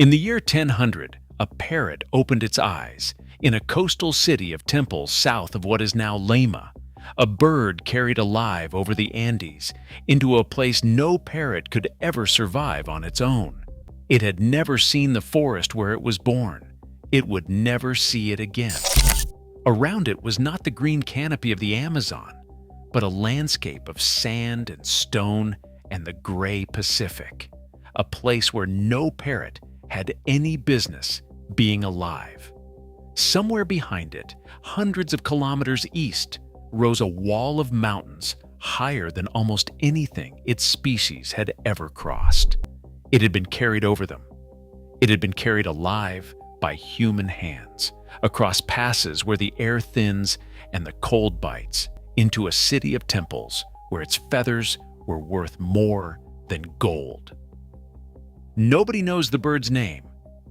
In the year 1000, a parrot opened its eyes in a coastal city of temples south of what is now Lima. A bird carried alive over the Andes into a place no parrot could ever survive on its own. It had never seen the forest where it was born. It would never see it again. Around it was not the green canopy of the Amazon, but a landscape of sand and stone and the gray Pacific, a place where no parrot had any business being alive. Somewhere behind it, hundreds of kilometers east, rose a wall of mountains higher than almost anything its species had ever crossed. It had been carried over them. It had been carried alive by human hands, across passes where the air thins and the cold bites, into a city of temples where its feathers were worth more than gold. Nobody knows the bird's name,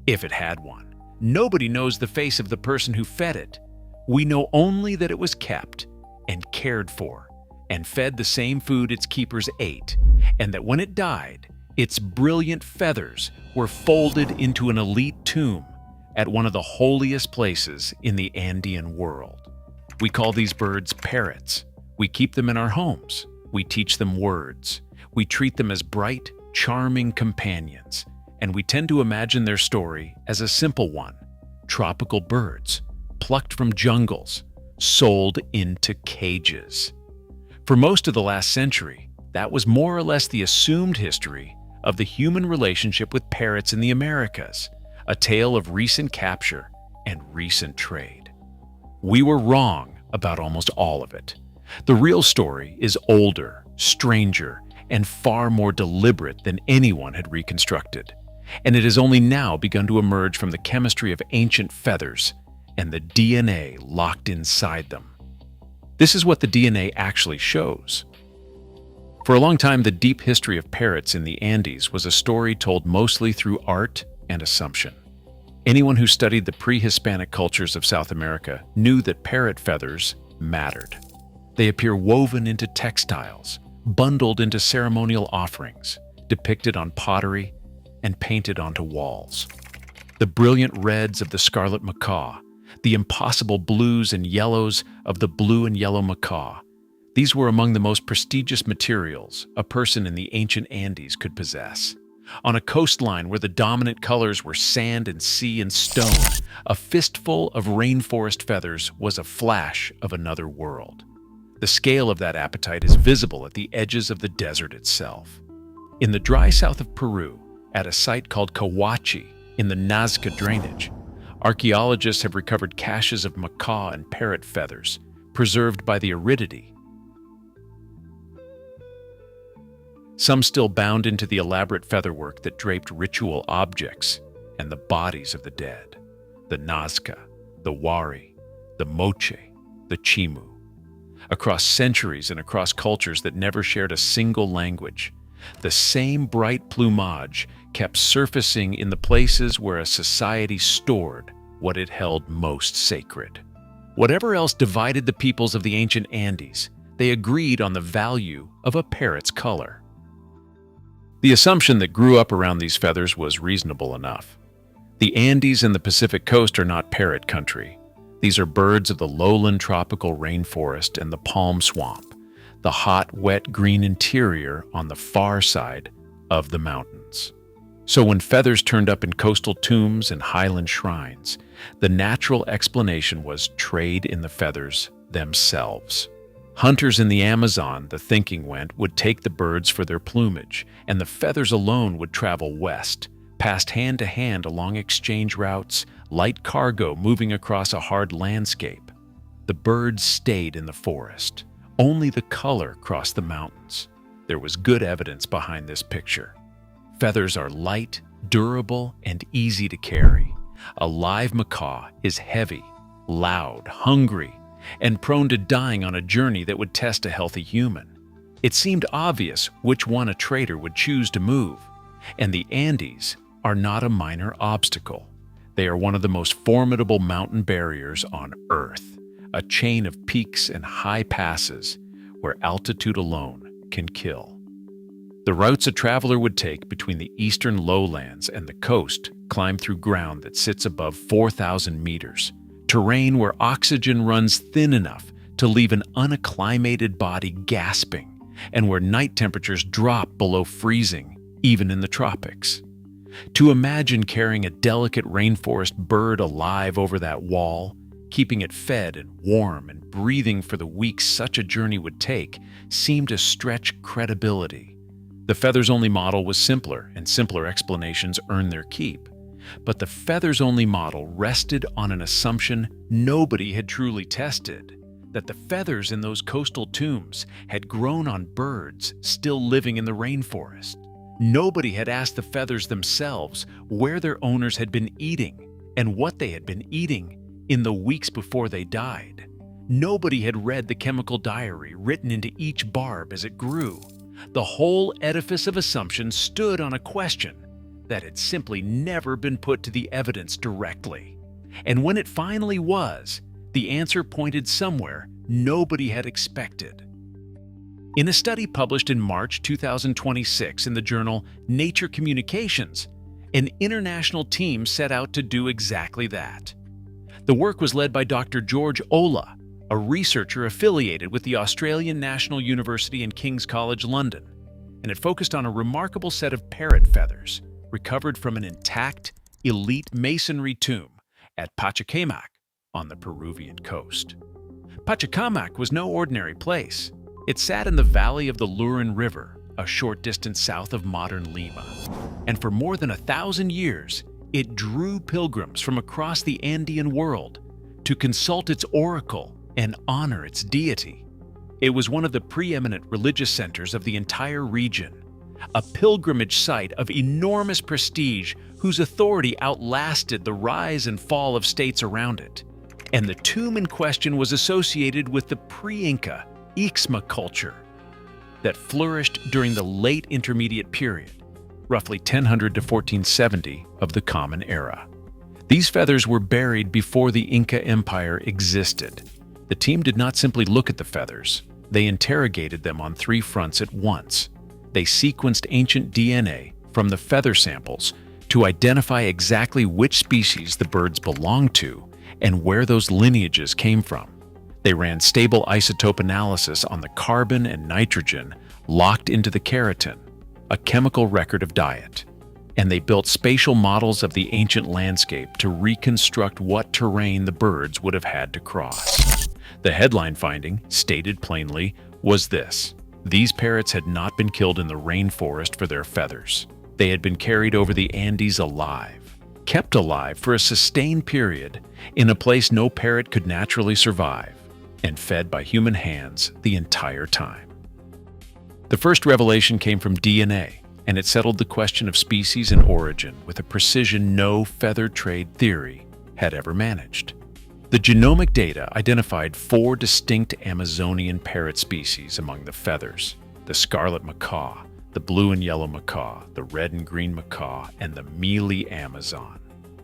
if it had one. Nobody knows the face of the person who fed it. We know only that it was kept and cared for and fed the same food its keepers ate, and that when it died, its brilliant feathers were folded into an elite tomb at one of the holiest places in the Andean world. We call these birds parrots. We keep them in our homes. We teach them words. We treat them as bright, charming companions, and we tend to imagine their story as a simple one: tropical birds, plucked from jungles, sold into cages. For most of the last century, that was more or less the assumed history of the human relationship with parrots in the Americas, a tale of recent capture and recent trade. We were wrong about almost all of it. The real story is older, stranger, and far more deliberate than anyone had reconstructed, and it has only now begun to emerge from the chemistry of ancient feathers and the DNA locked inside them. This is what the DNA actually shows. For a long time, the deep history of parrots in the Andes was a story told mostly through art and assumption. Anyone who studied the pre-Hispanic cultures of South America knew that parrot feathers mattered. They appear woven into textiles, bundled into ceremonial offerings, depicted on pottery, and painted onto walls. The brilliant reds of the scarlet macaw, the impossible blues and yellows of the blue and yellow macaw, these were among the most prestigious materials a person in the ancient Andes could possess. On a coastline where the dominant colors were sand and sea and stone, a fistful of rainforest feathers was a flash of another world. The scale of that appetite is visible at the edges of the desert itself. In the dry south of Peru, at a site called Cahuachi in the Nazca drainage, archaeologists have recovered caches of macaw and parrot feathers, preserved by the aridity. Some still bound into the elaborate featherwork that draped ritual objects and the bodies of the dead: the Nazca, the Wari, the Moche, the Chimu. Across centuries and across cultures that never shared a single language, the same bright plumage kept surfacing in the places where a society stored what it held most sacred. Whatever else divided the peoples of the ancient Andes, they agreed on the value of a parrot's color. The assumption that grew up around these feathers was reasonable enough. The Andes and the Pacific coast are not parrot country. These are birds of the lowland tropical rainforest and the palm swamp, the hot, wet green interior on the far side of the mountains. So when feathers turned up in coastal tombs and highland shrines, the natural explanation was trade in the feathers themselves. Hunters in the Amazon, the thinking went, would take the birds for their plumage, and the feathers alone would travel west, passed hand to hand along exchange routes, light cargo moving across a hard landscape. The birds stayed in the forest. Only the color crossed the mountains. There was good evidence behind this picture. Feathers are light, durable, and easy to carry. A live macaw is heavy, loud, hungry, and prone to dying on a journey that would test a healthy human. It seemed obvious which one a trader would choose to move, and the Andes are not a minor obstacle. They are one of the most formidable mountain barriers on Earth, a chain of peaks and high passes where altitude alone can kill. The routes a traveler would take between the eastern lowlands and the coast climb through ground that sits above 4,000 meters, terrain where oxygen runs thin enough to leave an unacclimated body gasping, and where night temperatures drop below freezing, even in the tropics. To imagine carrying a delicate rainforest bird alive over that wall, keeping it fed and warm and breathing for the weeks such a journey would take, seemed to stretch credibility. The feathers-only model was simpler, and simpler explanations earned their keep. But the feathers-only model rested on an assumption nobody had truly tested, that the feathers in those coastal tombs had grown on birds still living in the rainforest. Nobody had asked the feathers themselves where their owners had been eating and what they had been eating in the weeks before they died. Nobody had read the chemical diary written into each barb as it grew. The whole edifice of assumption stood on a question that had simply never been put to the evidence directly. And when it finally was, the answer pointed somewhere nobody had expected. In a study published in March 2026 in the journal Nature Communications, an international team set out to do exactly that. The work was led by Dr. George Olah, a researcher affiliated with the Australian National University and King's College London, and it focused on a remarkable set of parrot feathers recovered from an intact, elite masonry tomb at Pachacamac on the Peruvian coast. Pachacamac was no ordinary place. It sat in the valley of the Lurin River, a short distance south of modern Lima, and for more than 1,000 years, it drew pilgrims from across the Andean world to consult its oracle and honor its deity. It was one of the preeminent religious centers of the entire region, a pilgrimage site of enormous prestige whose authority outlasted the rise and fall of states around it. And the tomb in question was associated with the pre-Inca enigma culture that flourished during the late intermediate period, roughly 1000 to 1470 of the Common Era. These feathers were buried before the Inca Empire existed. The team did not simply look at the feathers. They interrogated them on 3 fronts at once. They sequenced ancient DNA from the feather samples to identify exactly which species the birds belonged to and where those lineages came from. They ran stable isotope analysis on the carbon and nitrogen locked into the keratin, a chemical record of diet. And they built spatial models of the ancient landscape to reconstruct what terrain the birds would have had to cross. The headline finding, stated plainly, was this: these parrots had not been killed in the rainforest for their feathers. They had been carried over the Andes alive, kept alive for a sustained period in a place no parrot could naturally survive, and fed by human hands the entire time. The first revelation came from DNA, and it settled the question of species and origin with a precision no feather trade theory had ever managed. The genomic data identified 4 distinct Amazonian parrot species among the feathers: the scarlet macaw, the blue and yellow macaw, the red and green macaw, and the mealy Amazon.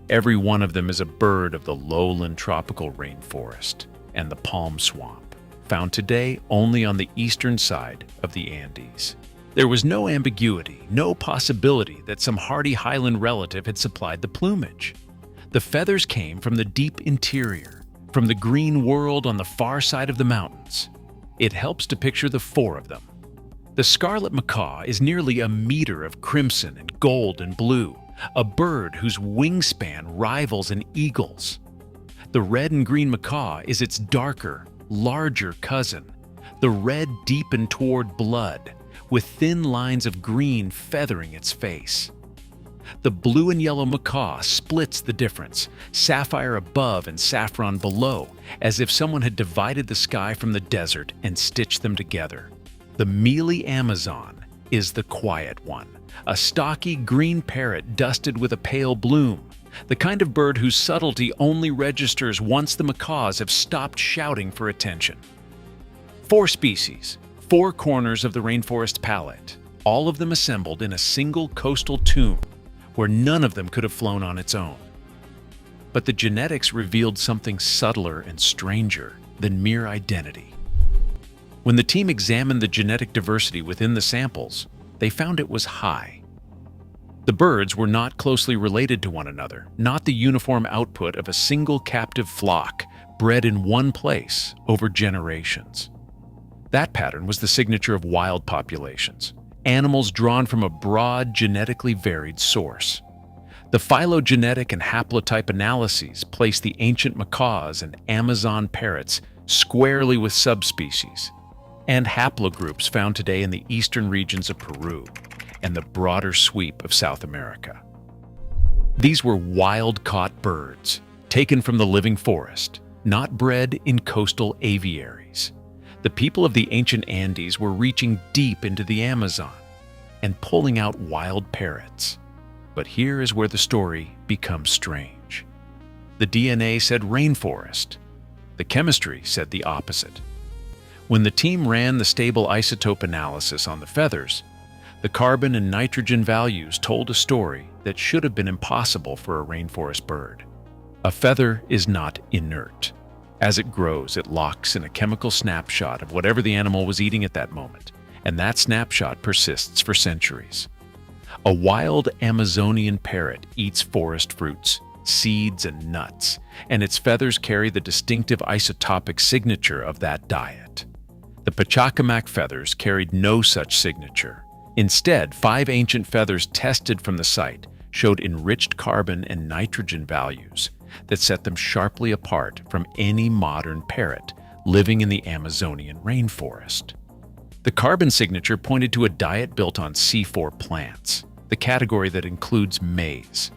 Every one of them is a bird of the lowland tropical rainforest and the palm swamp, found today only on the eastern side of the Andes. There was no ambiguity, no possibility that some hardy highland relative had supplied the plumage. The feathers came from the deep interior, from the green world on the far side of the mountains. It helps to picture the 4 of them. The scarlet macaw is nearly a meter of crimson and gold and blue, a bird whose wingspan rivals an eagle's. The red and green macaw is its darker, larger cousin. The red deepened toward blood, with thin lines of green feathering its face. The blue and yellow macaw splits the difference, sapphire above and saffron below, as if someone had divided the sky from the desert and stitched them together. The mealy Amazon is the quiet one, a stocky green parrot dusted with a pale bloom, the kind of bird whose subtlety only registers once the macaws have stopped shouting for attention. 4 species, 4 corners of the rainforest palette, all of them assembled in a single coastal tomb where none of them could have flown on its own. But the genetics revealed something subtler and stranger than mere identity. When the team examined the genetic diversity within the samples, they found it was high. The birds were not closely related to one another, not the uniform output of a single captive flock bred in one place over generations. That pattern was the signature of wild populations, animals drawn from a broad, genetically varied source. The phylogenetic and haplotype analyses placed the ancient macaws and Amazon parrots squarely with subspecies and haplogroups found today in the eastern regions of Peru and the broader sweep of South America. These were wild-caught birds, taken from the living forest, not bred in coastal aviaries. The people of the ancient Andes were reaching deep into the Amazon and pulling out wild parrots. But here is where the story becomes strange. The DNA said rainforest. The chemistry said the opposite. When the team ran the stable isotope analysis on the feathers, the carbon and nitrogen values told a story that should have been impossible for a rainforest bird. A feather is not inert. As it grows, it locks in a chemical snapshot of whatever the animal was eating at that moment, and that snapshot persists for centuries. A wild Amazonian parrot eats forest fruits, seeds, and nuts, and its feathers carry the distinctive isotopic signature of that diet. The Pachacamac feathers carried no such signature. Instead, 5 ancient feathers tested from the site showed enriched carbon and nitrogen values that set them sharply apart from any modern parrot living in the Amazonian rainforest. The carbon signature pointed to a diet built on C4 plants, the category that includes maize.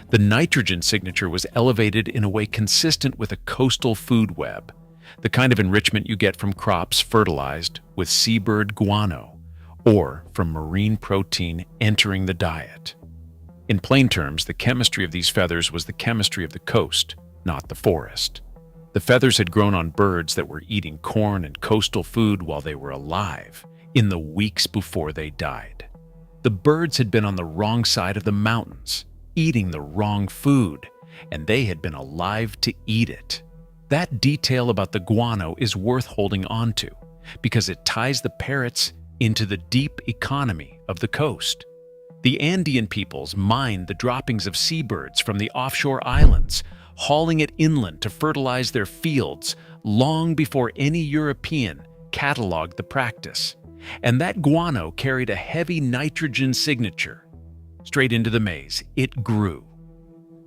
The nitrogen signature was elevated in a way consistent with a coastal food web, the kind of enrichment you get from crops fertilized with seabird guano, or from marine protein entering the diet. In plain terms, the chemistry of these feathers was the chemistry of the coast, not the forest. The feathers had grown on birds that were eating corn and coastal food while they were alive, in the weeks before they died. The birds had been on the wrong side of the mountains, eating the wrong food, and they had been alive to eat it. That detail about the guano is worth holding on to, because it ties the parrots into the deep economy of the coast. The Andean peoples mined the droppings of seabirds from the offshore islands, hauling it inland to fertilize their fields long before any European cataloged the practice. And that guano carried a heavy nitrogen signature. Straight into the maize, it grew.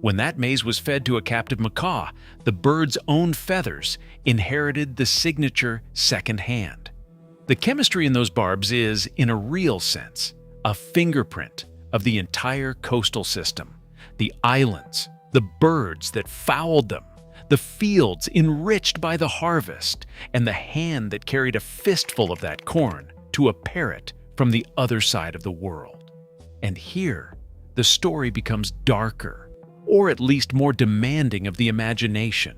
When that maize was fed to a captive macaw, the bird's own feathers inherited the signature secondhand. The chemistry in those barbs is, in a real sense, a fingerprint of the entire coastal system. The islands, the birds that fouled them, the fields enriched by the harvest, and the hand that carried a fistful of that corn to a parrot from the other side of the world. And here, the story becomes darker, or at least more demanding of the imagination.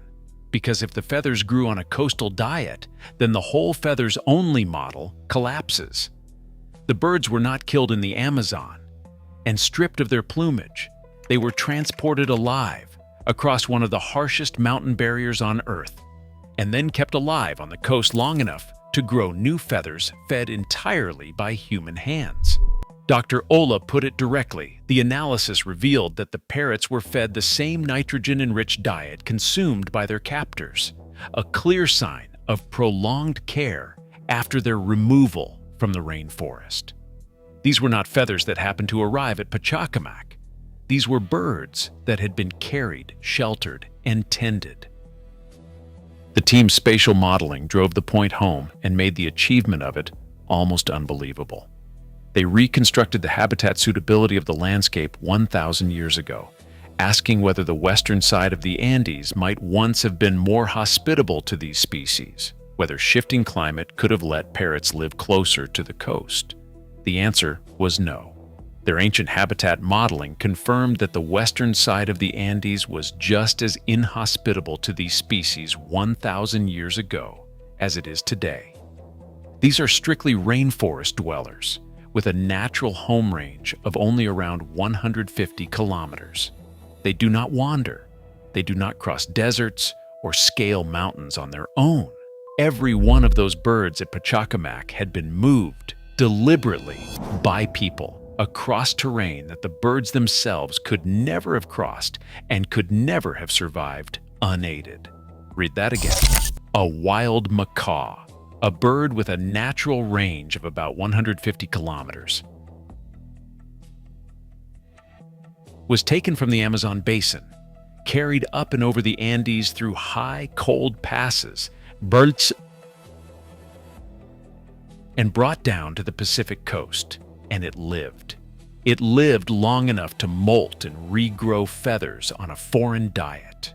Because if the feathers grew on a coastal diet, then the whole feathers-only model collapses. The birds were not killed in the Amazon, and stripped of their plumage, they were transported alive across one of the harshest mountain barriers on Earth, and then kept alive on the coast long enough to grow new feathers fed entirely by human hands. Dr. Olah put it directly. The analysis revealed that the parrots were fed the same nitrogen-enriched diet consumed by their captors, a clear sign of prolonged care after their removal from the rainforest. These were not feathers that happened to arrive at Pachacamac. These were birds that had been carried, sheltered, and tended. The team's spatial modeling drove the point home and made the achievement of it almost unbelievable. They reconstructed the habitat suitability of the landscape 1,000 years ago, asking whether the western side of the Andes might once have been more hospitable to these species, whether shifting climate could have let parrots live closer to the coast. The answer was no. Their ancient habitat modeling confirmed that the western side of the Andes was just as inhospitable to these species 1,000 years ago as it is today. These are strictly rainforest dwellers, with a natural home range of only around 150 kilometers. They do not wander. They do not cross deserts or scale mountains on their own. Every one of those birds at Pachacamac had been moved, deliberately by people across terrain that the birds themselves could never have crossed and could never have survived unaided. Read that again. A wild macaw, a bird with a natural range of about 150 kilometers, was taken from the Amazon basin, carried up and over the Andes through high, cold passes, and brought down to the Pacific coast, and it lived. It lived long enough to molt and regrow feathers on a foreign diet.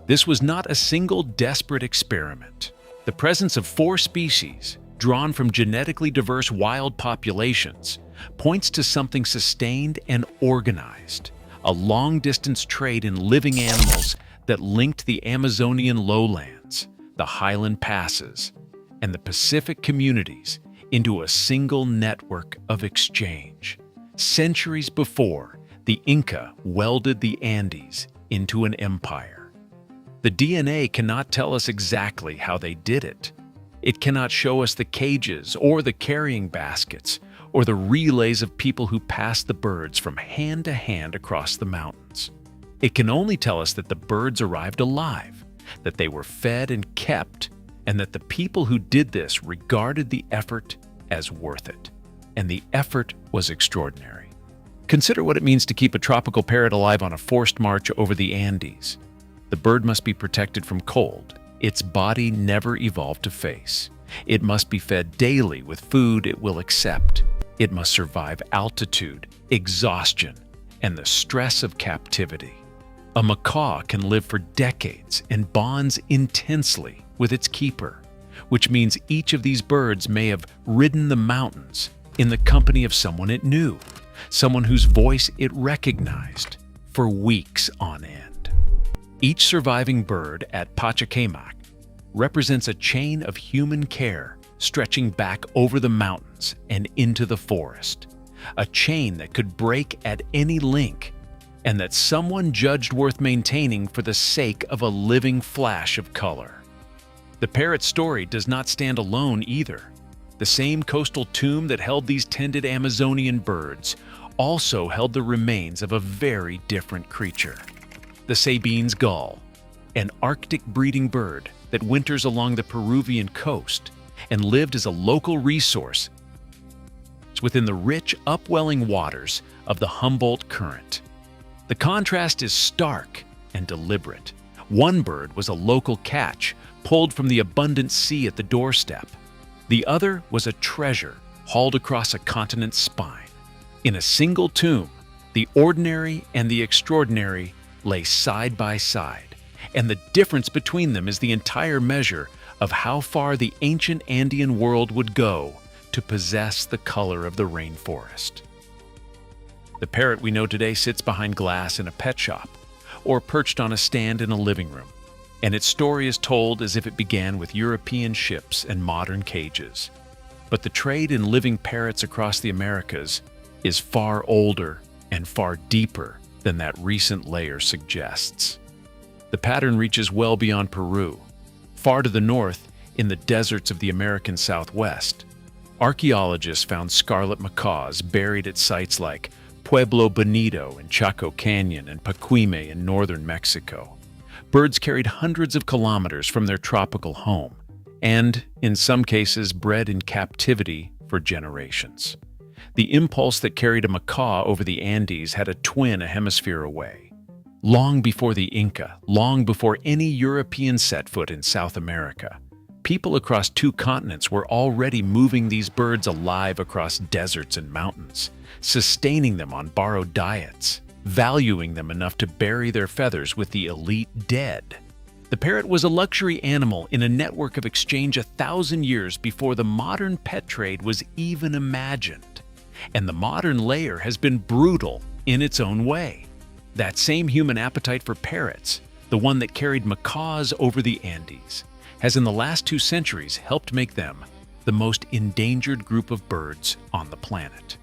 This was not a single desperate experiment. The presence of 4 species, drawn from genetically diverse wild populations, points to something sustained and organized, a long-distance trade in living animals that linked the Amazonian lowlands, the highland passes, and the Pacific communities into a single network of exchange. Centuries before, the Inca welded the Andes into an empire. The DNA cannot tell us exactly how they did it. It cannot show us the cages or the carrying baskets or the relays of people who passed the birds from hand to hand across the mountains. It can only tell us that the birds arrived alive, that they were fed and kept, and that the people who did this regarded the effort as worth it. And the effort was extraordinary. Consider what it means to keep a tropical parrot alive on a forced march over the Andes. The bird must be protected from cold. Its body never evolved to face. It must be fed daily with food it will accept. It must survive altitude, exhaustion, and the stress of captivity. A macaw can live for decades and bonds intensely with its keeper, which means each of these birds may have ridden the mountains in the company of someone it knew, someone whose voice it recognized, for weeks on end. Each surviving bird at Pachacamac represents a chain of human care stretching back over the mountains and into the forest, a chain that could break at any link, and that someone judged worth maintaining for the sake of a living flash of color. The parrot story does not stand alone either. The same coastal tomb that held these tended Amazonian birds also held the remains of a very different creature. The Sabine's gull, an Arctic breeding bird that winters along the Peruvian coast and lived as a local resource within the rich, upwelling waters of the Humboldt Current. The contrast is stark and deliberate. One bird was a local catch, pulled from the abundant sea at the doorstep. The other was a treasure hauled across a continent's spine. In a single tomb, the ordinary and the extraordinary lay side by side, and the difference between them is the entire measure of how far the ancient Andean world would go to possess the color of the rainforest. The parrot we know today sits behind glass in a pet shop, or perched on a stand in a living room, and its story is told as if it began with European ships and modern cages. But the trade in living parrots across the Americas is far older and far deeper than that recent layer suggests. The pattern reaches well beyond Peru. Far to the north, in the deserts of the American Southwest, archaeologists found scarlet macaws buried at sites like Pueblo Bonito in Chaco Canyon and Pacuime in northern Mexico. Birds carried hundreds of kilometers from their tropical home, and, in some cases, bred in captivity for generations. The impulse that carried a macaw over the Andes had a twin a hemisphere away. Long before the Inca, long before any European set foot in South America, people across 2 continents were already moving these birds alive across deserts and mountains, sustaining them on borrowed diets, valuing them enough to bury their feathers with the elite dead. The parrot was a luxury animal in a network of exchange 1,000 years before the modern pet trade was even imagined. And the modern layer has been brutal in its own way. That same human appetite for parrots, the one that carried macaws over the Andes, has in the last 2 centuries helped make them the most endangered group of birds on the planet.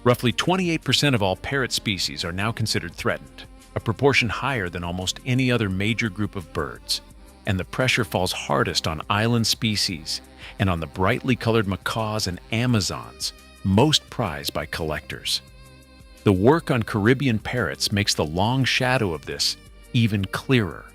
Roughly 28% of all parrot species are now considered threatened, a proportion higher than almost any other major group of birds. and the pressure falls hardest on island species and on the brightly colored macaws and Amazons, most prized by collectors. The work on Caribbean parrots makes the long shadow of this even clearer.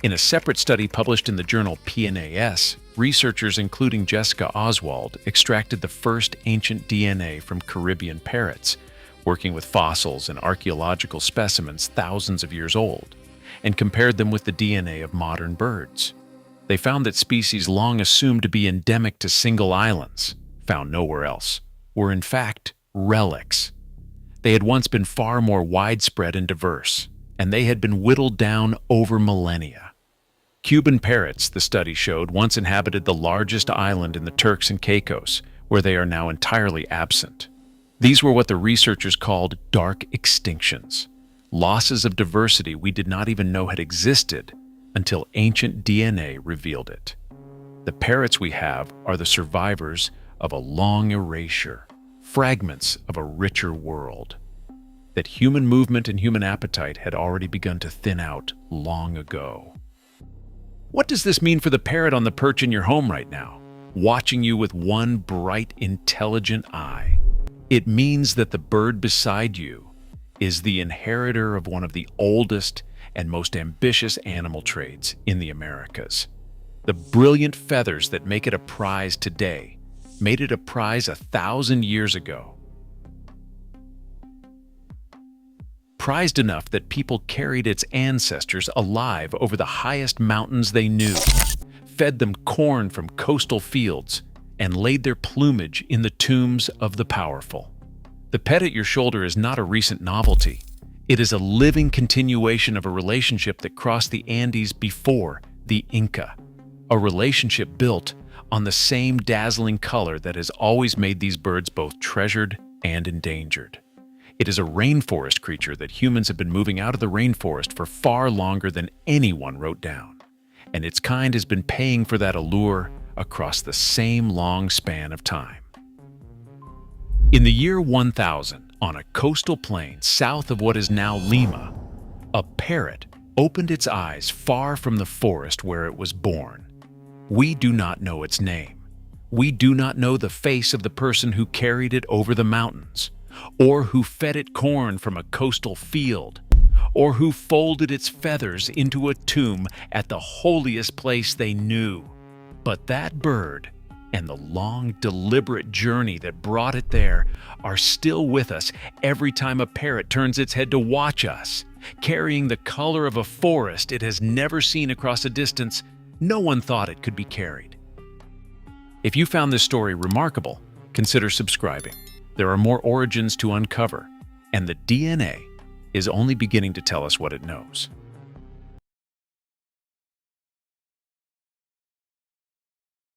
In a separate study published in the journal PNAS, researchers including Jessica Oswald extracted the first ancient DNA from Caribbean parrots, working with fossils and archaeological specimens thousands of years old, and compared them with the DNA of modern birds. They found that species long assumed to be endemic to single islands, found nowhere else, were in fact relics. They had once been far more widespread and diverse, and they had been whittled down over millennia. Cuban parrots, the study showed, once inhabited the largest island in the Turks and Caicos, where they are now entirely absent. These were what the researchers called dark extinctions, losses of diversity we did not even know had existed until ancient DNA revealed it. The parrots we have are the survivors of a long erasure, fragments of a richer world. That human movement and human appetite had already begun to thin out long ago. What does this mean for the parrot on the perch in your home right now, watching you with one bright, intelligent eye? It means that the bird beside you is the inheritor of one of the oldest and most ambitious animal traits in the Americas. The brilliant feathers that make it a prize today made it a prize 1,000 years ago. Prized enough that people carried its ancestors alive over the highest mountains they knew, fed them corn from coastal fields, and laid their plumage in the tombs of the powerful. The pet at your shoulder is not a recent novelty. It is a living continuation of a relationship that crossed the Andes before the Inca, a relationship built on the same dazzling color that has always made these birds both treasured and endangered. It is a rainforest creature that humans have been moving out of the rainforest for far longer than anyone wrote down, and its kind has been paying for that allure across the same long span of time. In the year 1000, on a coastal plain south of what is now Lima, a parrot opened its eyes far from the forest where it was born. We do not know its name. We do not know the face of the person who carried it over the mountains, or who fed it corn from a coastal field, or who folded its feathers into a tomb at the holiest place they knew. But that bird and the long, deliberate journey that brought it there are still with us every time a parrot turns its head to watch us, carrying the color of a forest it has never seen across a distance no one thought it could be carried. If you found this story remarkable, consider subscribing. There are more origins to uncover, and the DNA is only beginning to tell us what it knows.